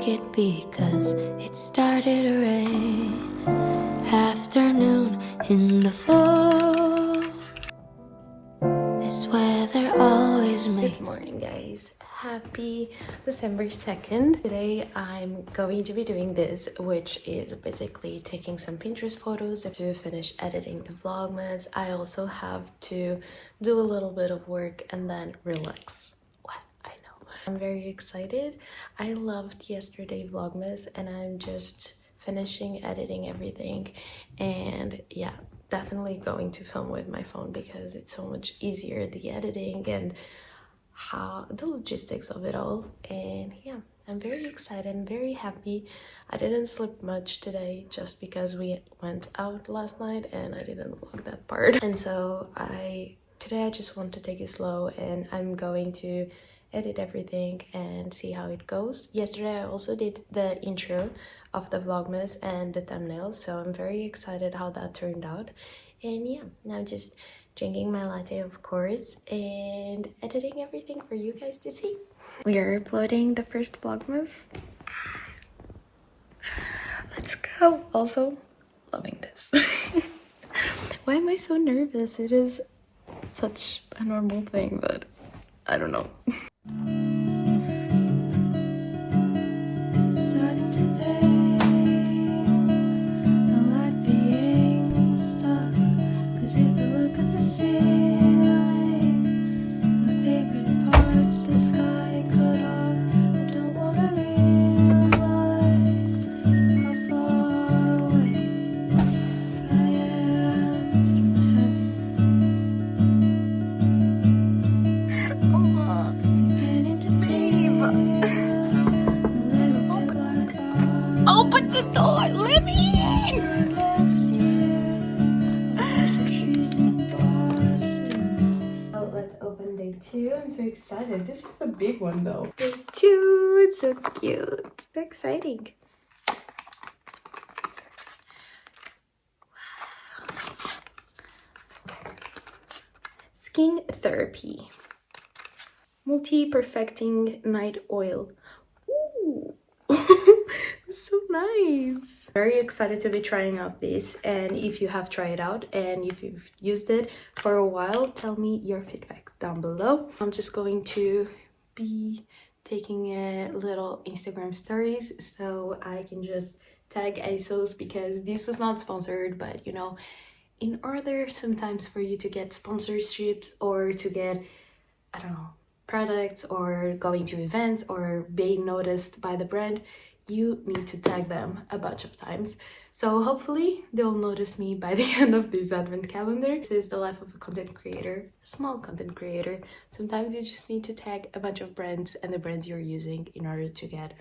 make it because it started to rain. Afternoon in the fall. This weather always makes. Good morning, guys. Happy December 2nd. Today I'm going to be doing this, which is basically taking some Pinterest photos to finish editing the vlogmas. I also have to do a little bit of work and then relax. What? I know. I'm very excited. I loved yesterday vlogmas and I'm just finishing editing everything, and yeah, definitely going to film with my phone because it's so much easier, the editing and how the logistics of it all. And yeah, I'm very excited. I'm very happy. I didn't sleep much today just because we went out last night and I didn't vlog that part, and so today I just want to take it slow and I'm going to edit everything and see how it goes. Yesterday I also did the intro of the vlogmas and the thumbnails, so I'm very excited how that turned out. And yeah, now I'm just drinking my latte, of course, and editing everything for you guys to see. We are uploading the first vlogmas. Let's go. Also loving this. Why am I so nervous? It is such a normal thing, but I don't know. Starting to think I like being stuck. Cause if I look at the ceiling, my favorite part's the sky cut off. I don't wanna realize how far away I am from heaven. Beginning to feel a little bit like Open the door, let me in! next year. I'll touch the trees in Boston. Well, let's open day 2. I'm so excited. This is a big one though. Day 2, it's so cute. So exciting. Skin therapy. Multi-perfecting night oil. Ooh. So nice. Very excited to be trying out this, and if you have tried it out and if you've used it for a while, tell me your feedback down below. I'm just going to be taking a little Instagram stories so I can just tag ASOS, because this was not sponsored, but you know, in order sometimes for you to get sponsorships or to get, I don't know, products or going to events or being noticed by the brand, you need to tag them a bunch of times. So hopefully they'll notice me by the end of this advent calendar. This is the life of a content creator, a small content creator. Sometimes you just need to tag a bunch of brands and the brands you're using in order to get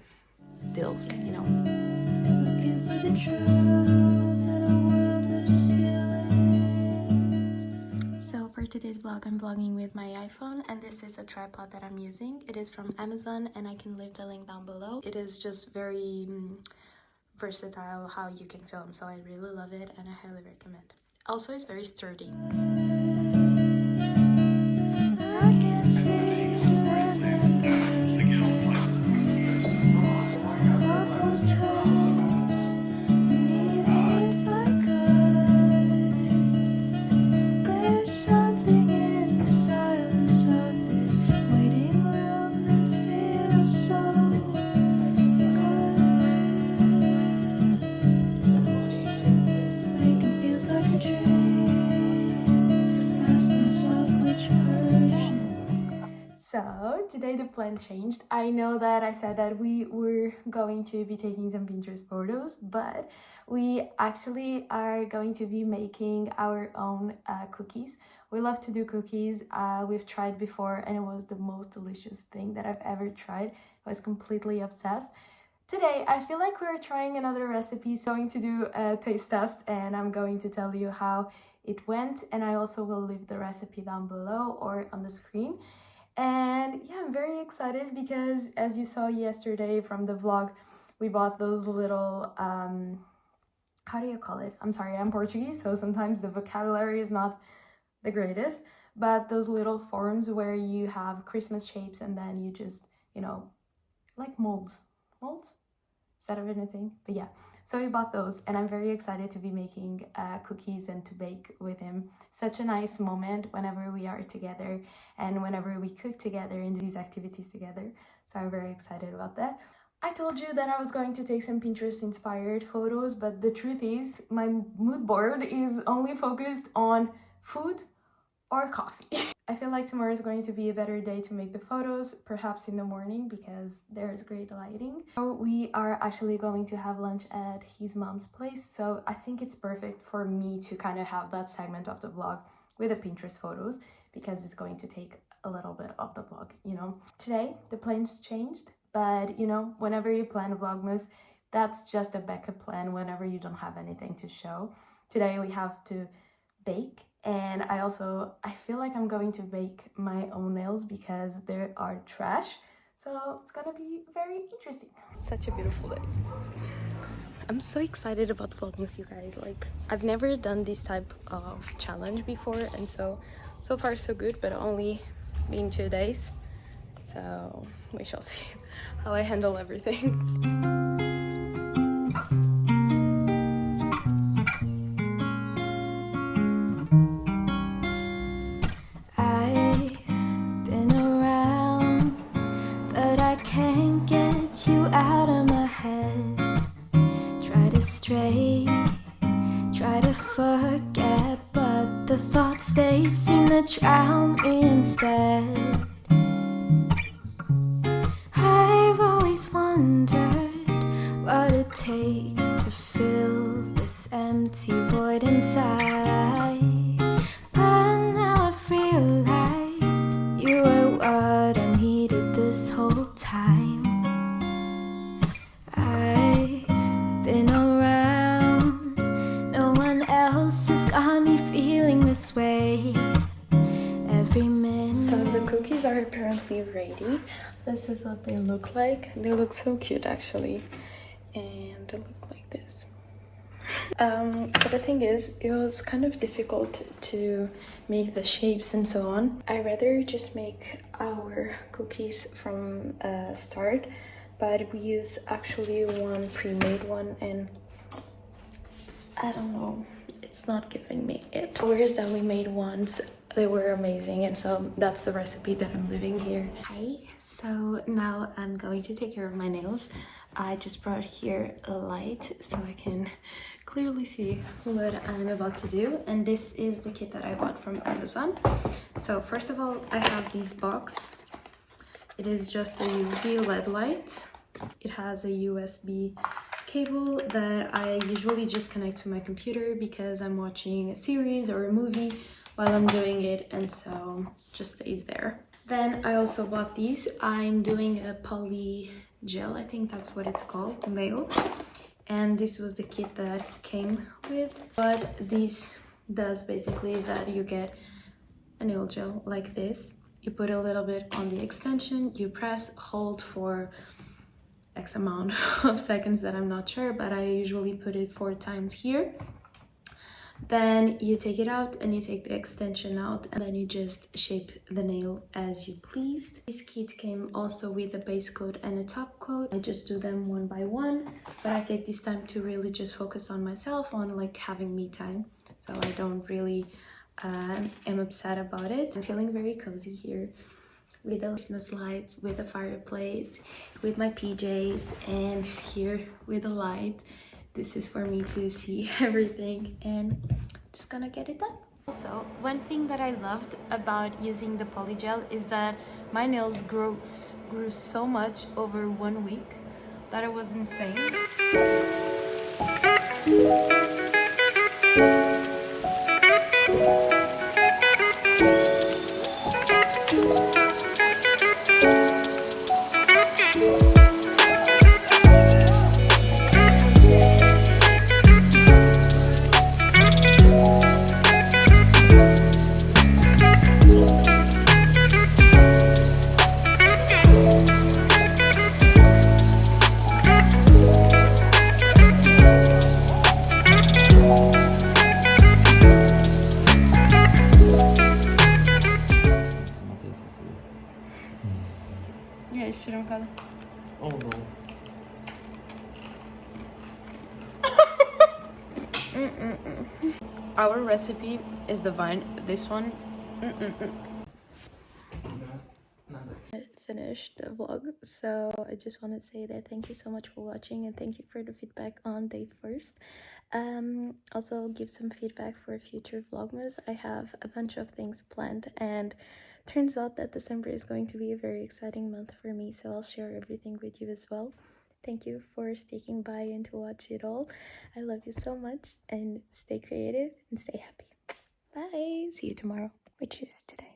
deals, you know. Looking for the truth in a world of ceilings. So for today's vlog, I'm vlogging with my iPhone, and this is a tripod that I'm using. It is from Amazon and I can leave the link down below. It is just very versatile how you can film, so I really love it and I highly recommend. Also, it's very sturdy. I can see when the birds clock on toes, and even if I could, there's something in the silence of this waiting room that feels so good. Waking feels like a dream. Ask myself which version. So today the plan changed. I know that I said that we were going to be taking some Pinterest photos, but we actually are going to be making our own cookies. We love to do cookies. We've tried before and it was the most delicious thing that I've ever tried. I was completely obsessed. Today I feel like we're trying another recipe, so I'm going to do a taste test and I'm going to tell you how it went, and I also will leave the recipe down below or on the screen. And yeah, I'm very excited because as you saw yesterday from the vlog, we bought those little how do you call it? I'm sorry, I'm Portuguese, so sometimes the vocabulary is not the greatest, but those little forms where you have Christmas shapes and then you just, you know, like molds. instead of anything. But yeah, so we bought those, and I'm very excited to be making cookies and to bake with him. Such a nice moment whenever we are together and whenever we cook together and do these activities together. So I'm very excited about that. I told you that I was going to take some Pinterest inspired photos, but the truth is my mood board is only focused on food or coffee. I feel like tomorrow is going to be a better day to make the photos, perhaps in the morning because there's great lighting. So we are actually going to have lunch at his mom's place, so I think it's perfect for me to kind of have that segment of the vlog with the Pinterest photos because it's going to take a little bit of the vlog, you know. Today the plans changed, but you know, whenever you plan Vlogmas, that's just a backup plan whenever you don't have anything to show. Today we have to bake, and I feel like I'm going to bake my own nails because they are trash, so it's gonna be very interesting. Such a beautiful day. I'm so excited about Vlogmas, you guys. Like, I've never done this type of challenge before, and so far so good, but only been 2 days, so we shall see how I handle everything. Out of my head, try to stray, try to forget, but the thoughts, they seem to drown me instead. I've always wondered what it takes to fill this empty void inside, but now I've realized you were what I needed this whole time. This way every minute. So the cookies are apparently ready. This is what they look like. They look so cute actually, and they look like this. But the thing is, it was kind of difficult to make the shapes and so on. I rather just make our cookies from start, but we use actually one pre-made one, and I don't know, it's not giving me it. Whereas that we made once, they were amazing, and so that's the recipe that I'm leaving here. Hi, so now I'm going to take care of my nails. I just brought here a light so I can clearly see what I'm about to do, and this is the kit that I bought from Amazon. So first of all, I have this box. It is just a UV LED light. It has a USB cable that I usually just connect to my computer because I'm watching a series or a movie while I'm doing it, and so just stays there. Then I also bought these. I'm doing a poly gel, I think that's what it's called, nail, and this was the kit that came with. What this does basically is that you get a nail gel like this. You put a little bit on the extension, you press, hold for X amount of seconds that I'm not sure, but I usually put it 4 times here. Then you take it out and you take the extension out, and then you just shape the nail as you please. This kit came also with a base coat and a top coat. I just do them one by one, but I take this time to really just focus on myself, on like having me time, so I don't really am upset about it. I'm feeling very cozy here with the Christmas lights, with the fireplace, with my PJs, and here with the light. This is for me to see everything, and just gonna get it done. Also, one thing that I loved about using the polygel is that my nails grew so much over 1 week that it was insane. Our recipe is divine. This one. I finished the vlog, so I just want to say that thank you so much for watching and thank you for the feedback on day first. Also give some feedback for future vlogmas. I have a bunch of things planned, and turns out that December is going to be a very exciting month for me, so I'll share everything with you as well. Thank you for sticking by and to watch it all. I love you so much, and stay creative and stay happy. Bye. See you tomorrow, which is today.